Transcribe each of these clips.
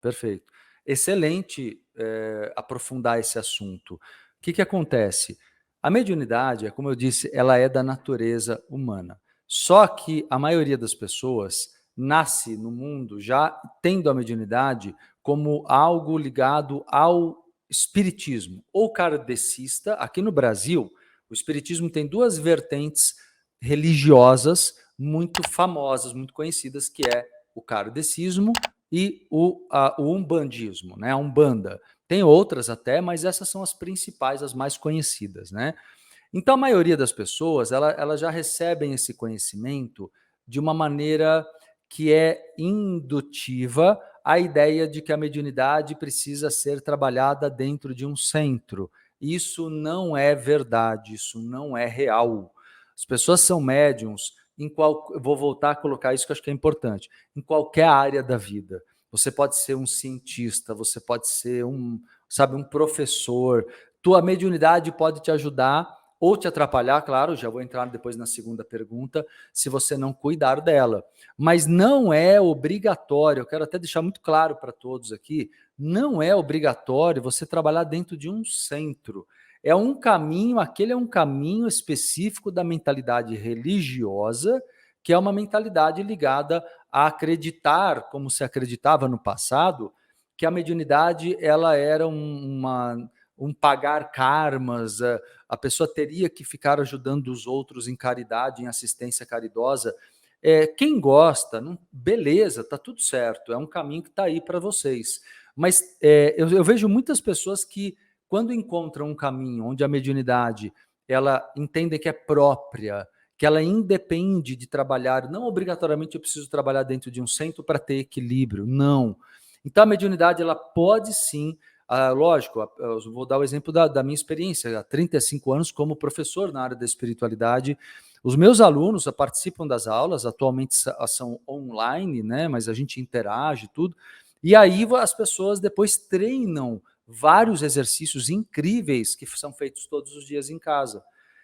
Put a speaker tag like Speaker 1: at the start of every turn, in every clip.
Speaker 1: perfeito. Excelente, aprofundar esse assunto. O que que acontece? A mediunidade, como eu disse, ela é da natureza humana. Só que a maioria das pessoas nasce no mundo já tendo a mediunidade como algo ligado ao espiritismo ou kardecista. Aqui no Brasil, o espiritismo tem duas vertentes religiosas muito famosas, muito conhecidas, que é o kardecismo e o umbandismo, né? A Umbanda. Tem outras até, mas essas são as principais, as mais conhecidas, né? Então, a maioria das pessoas, ela já recebem esse conhecimento de uma maneira que é indutiva a ideia de que a mediunidade precisa ser trabalhada dentro de um centro. Isso não é verdade, isso não é real. As pessoas são médiums eu vou voltar a colocar isso que eu acho que é importante, em qualquer área da vida. Você pode ser um cientista, você pode ser um professor. Tua mediunidade pode te ajudar ou te atrapalhar, claro, já vou entrar depois na segunda pergunta, se você não cuidar dela. Mas não é obrigatório, eu quero até deixar muito claro para todos aqui, não é obrigatório você trabalhar dentro de um centro. É um caminho, aquele é um caminho específico da mentalidade religiosa, que é uma mentalidade ligada a acreditar, como se acreditava no passado, que a mediunidade ela era um pagar karmas, a pessoa teria que ficar ajudando os outros em caridade, em assistência caridosa. Quem gosta, beleza, tá tudo certo, é um caminho que está aí para vocês. Mas eu vejo muitas pessoas que, quando encontram um caminho onde a mediunidade ela entende que é própria, que ela independe de trabalhar, não obrigatoriamente eu preciso trabalhar dentro de um centro para ter equilíbrio, não. Então a mediunidade ela pode sim, lógico, eu vou dar o exemplo da minha experiência, há 35 anos como professor na área da espiritualidade. Os meus alunos participam das aulas, atualmente são online, né? Mas a gente interage tudo. E aí as pessoas depois treinam vários exercícios incríveis que são feitos todos os dias em casa.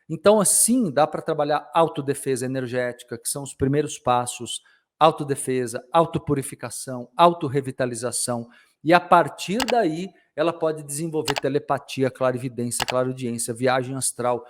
Speaker 1: Então, assim, dá para trabalhar autodefesa energética, que são os primeiros passos, autodefesa, autopurificação, autorrevitalização, e a partir daí ela pode desenvolver telepatia, clarividência, clareaudiência, viagem astral,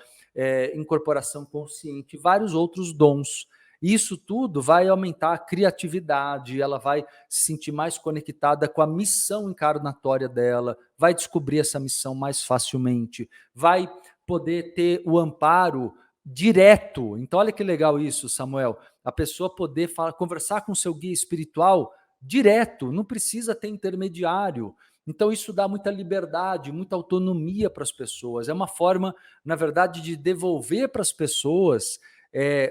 Speaker 1: incorporação consciente, vários outros dons. Isso tudo vai aumentar a criatividade, ela vai se sentir mais conectada com a missão encarnatória dela, vai descobrir essa missão mais facilmente, vai poder ter o amparo direto. Então, olha que legal isso, Samuel. A pessoa poder conversar com o seu guia espiritual direto, não precisa ter intermediário. Então, isso dá muita liberdade, muita autonomia para as pessoas. É uma forma, na verdade, de devolver para as pessoas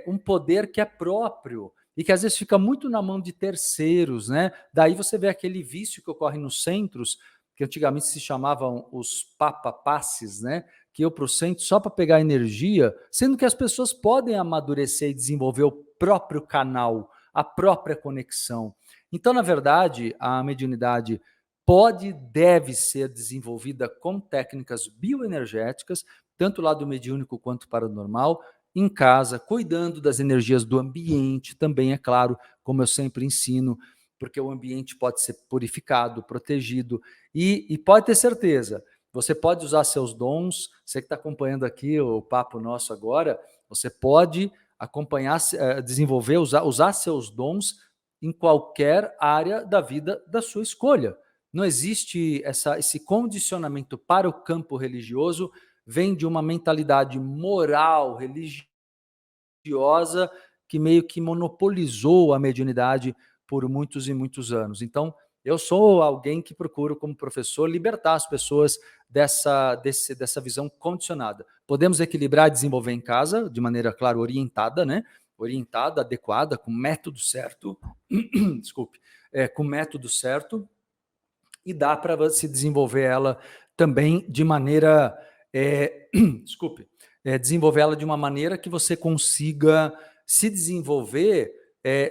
Speaker 1: um poder que é próprio e que às vezes fica muito na mão de terceiros, né? Daí você vê aquele vício que ocorre nos centros, que antigamente se chamavam os papapasses, né? Que eu para o centro só para pegar energia, sendo que as pessoas podem amadurecer e desenvolver o próprio canal, a própria conexão. Então, na verdade, a mediunidade pode e deve ser desenvolvida com técnicas bioenergéticas, tanto lá do mediúnico quanto paranormal, em casa, cuidando das energias do ambiente, também, é claro, como eu sempre ensino, porque o ambiente pode ser purificado, protegido, e pode ter certeza, você pode usar seus dons, você que está acompanhando aqui o papo nosso agora, você pode acompanhar, desenvolver, usar seus dons em qualquer área da vida da sua escolha. Não existe esse condicionamento para o campo religioso, vem de uma mentalidade moral, religiosa, que meio que monopolizou a mediunidade por muitos e muitos anos. Então, eu sou alguém que procuro, como professor, libertar as pessoas dessa visão condicionada. Podemos equilibrar e desenvolver em casa, de maneira, claro, orientada, né? Orientada, adequada, com método certo. Desculpe. Com método certo. E dá para se desenvolver ela também de maneira. Desculpe. Desenvolver ela de uma maneira que você consiga se desenvolver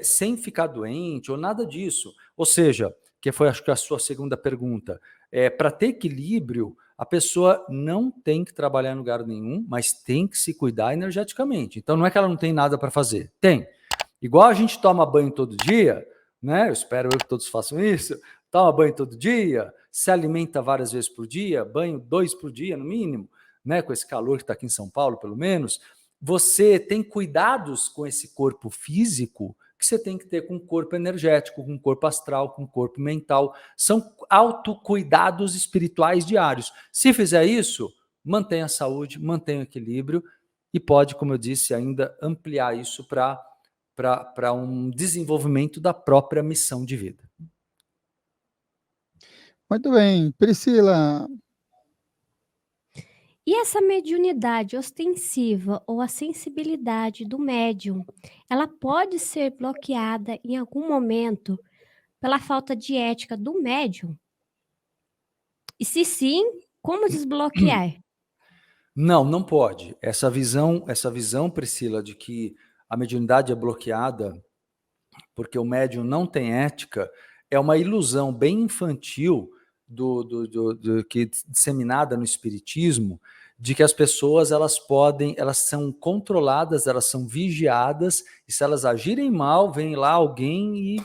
Speaker 1: sem ficar doente ou nada disso. Ou seja, que foi acho que a sua segunda pergunta, para ter equilíbrio, a pessoa não tem que trabalhar em lugar nenhum, mas tem que se cuidar energeticamente. Então não é que ela não tem nada para fazer, tem. Igual a gente toma banho todo dia, né? Eu espero que todos façam isso. toma banho todo dia, se alimenta várias vezes por dia, banho 2 por dia no mínimo, né, com esse calor que está aqui em São Paulo, pelo menos, você tem cuidados com esse corpo físico que você tem que ter com o corpo energético, com o corpo astral, com o corpo mental. São autocuidados espirituais diários. Se fizer isso, mantém a saúde, mantém o equilíbrio e pode, como eu disse, ainda ampliar isso para um desenvolvimento da própria missão de vida.
Speaker 2: Muito bem. Priscila,
Speaker 3: E essa mediunidade ostensiva ou a sensibilidade do médium, ela pode ser bloqueada em algum momento pela falta de ética do médium? E se sim, como desbloquear?
Speaker 1: Não, não pode. Essa visão, Priscila, de que a mediunidade é bloqueada porque o médium não tem ética, é uma ilusão bem infantil que disseminada no espiritismo, de que as pessoas elas são controladas, elas são vigiadas, e se elas agirem mal, vem lá alguém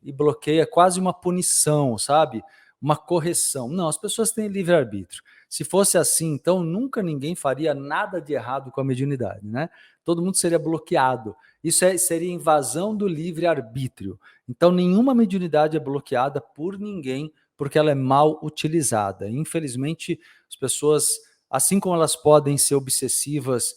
Speaker 1: e bloqueia, quase uma punição, sabe? Uma correção. Não, as pessoas têm livre-arbítrio. Se fosse assim, então nunca ninguém faria nada de errado com a mediunidade, né? Todo mundo seria bloqueado. Isso seria invasão do livre-arbítrio. Então, nenhuma mediunidade é bloqueada por ninguém porque ela é mal utilizada. Infelizmente, as pessoas, assim como elas podem ser obsessivas,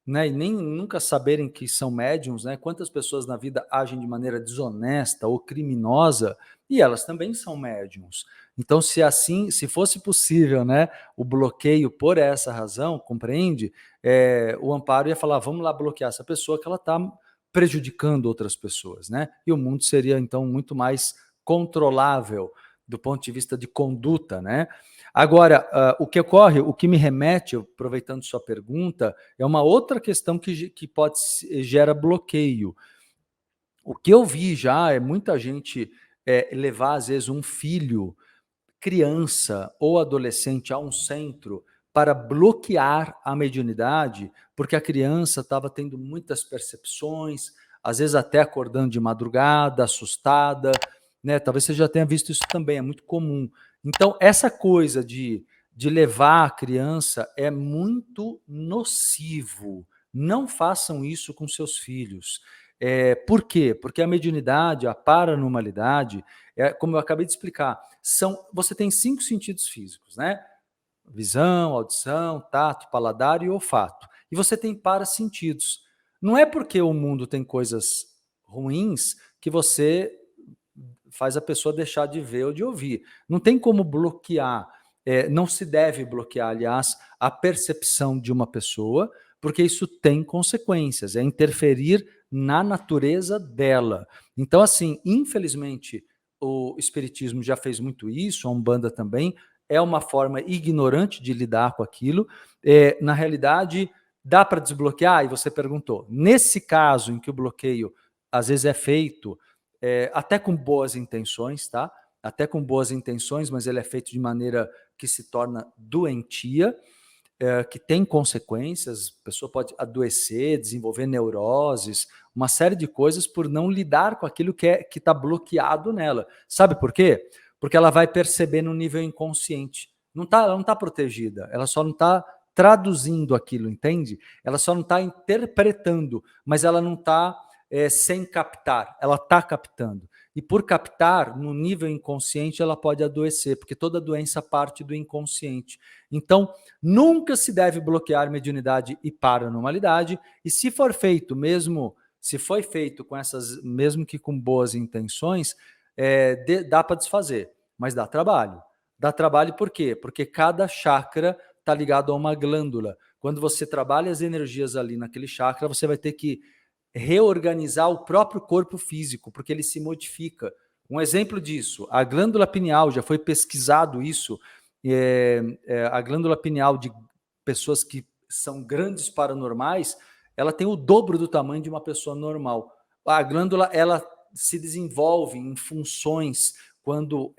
Speaker 1: né, e nem nunca saberem que são médiums, né? Quantas pessoas na vida agem de maneira desonesta ou criminosa e elas também são médiums. Então, se fosse possível, né, o bloqueio por essa razão, compreende? O amparo ia falar, vamos lá bloquear essa pessoa que ela está prejudicando outras pessoas, né? E o mundo seria então muito mais controlável do ponto de vista de conduta, né? Agora, o que ocorre, o que me remete, aproveitando sua pergunta, é uma outra questão que gera bloqueio. O que eu vi já é muita gente levar, às vezes, um filho, criança ou adolescente a um centro para bloquear a mediunidade, porque a criança estava tendo muitas percepções, às vezes até acordando de madrugada, assustada, né? Talvez você já tenha visto isso também, é muito comum. Então, essa coisa de levar a criança é muito nocivo. Não façam isso com seus filhos. Por quê? Porque a mediunidade, a paranormalidade, como eu acabei de explicar, você tem 5 sentidos físicos, né? Visão, audição, tato, paladar e olfato. E você tem parasentidos. Não é porque o mundo tem coisas ruins que você faz a pessoa deixar de ver ou de ouvir. Não tem como bloquear, não se deve bloquear, aliás, a percepção de uma pessoa, porque isso tem consequências, é interferir na natureza dela. Então, assim, infelizmente, o Espiritismo já fez muito isso, a Umbanda também, é uma forma ignorante de lidar com aquilo. Na realidade, dá para desbloquear? E você perguntou. Nesse caso em que o bloqueio às vezes é feito até com boas intenções, tá? Até com boas intenções, mas ele é feito de maneira que se torna doentia, que tem consequências, a pessoa pode adoecer, desenvolver neuroses, uma série de coisas por não lidar com aquilo que está bloqueado nela. Sabe por quê? Porque ela vai perceber no nível inconsciente. Ela não está protegida, ela só não está traduzindo aquilo, entende? Ela só não está interpretando, mas ela não está sem captar, ela está captando. E por captar, no nível inconsciente, ela pode adoecer, porque toda doença parte do inconsciente. Então, nunca se deve bloquear mediunidade e paranormalidade, e se for feito, mesmo se foi feito com essas, mesmo que com boas intenções, dá para desfazer, mas dá trabalho. Dá trabalho por quê? Porque cada chakra está ligado a uma glândula. Quando você trabalha as energias ali naquele chakra, você vai ter que reorganizar o próprio corpo físico, porque ele se modifica. Um exemplo disso, a glândula pineal, já foi pesquisado isso, a glândula pineal de pessoas que são grandes paranormais, ela tem o dobro do tamanho de uma pessoa normal. A glândula, ela se desenvolve em funções quando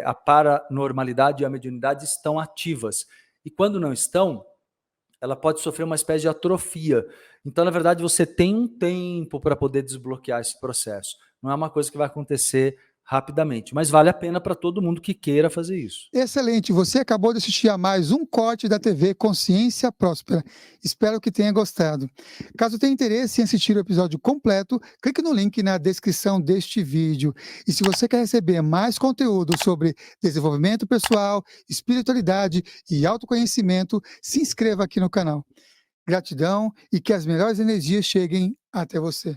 Speaker 1: a paranormalidade e a mediunidade estão ativas. E quando não estão, ela pode sofrer uma espécie de atrofia. Então, na verdade, você tem um tempo para poder desbloquear esse processo. Não é uma coisa que vai acontecer rapidamente. Mas vale a pena para todo mundo que queira fazer isso.
Speaker 2: Excelente, você acabou de assistir a mais um corte da TV Consciência Próspera. Espero que tenha gostado. Caso tenha interesse em assistir o episódio completo, clique no link na descrição deste vídeo. E se você quer receber mais conteúdo sobre desenvolvimento pessoal, espiritualidade e autoconhecimento, se inscreva aqui no canal. Gratidão e que as melhores energias cheguem até você.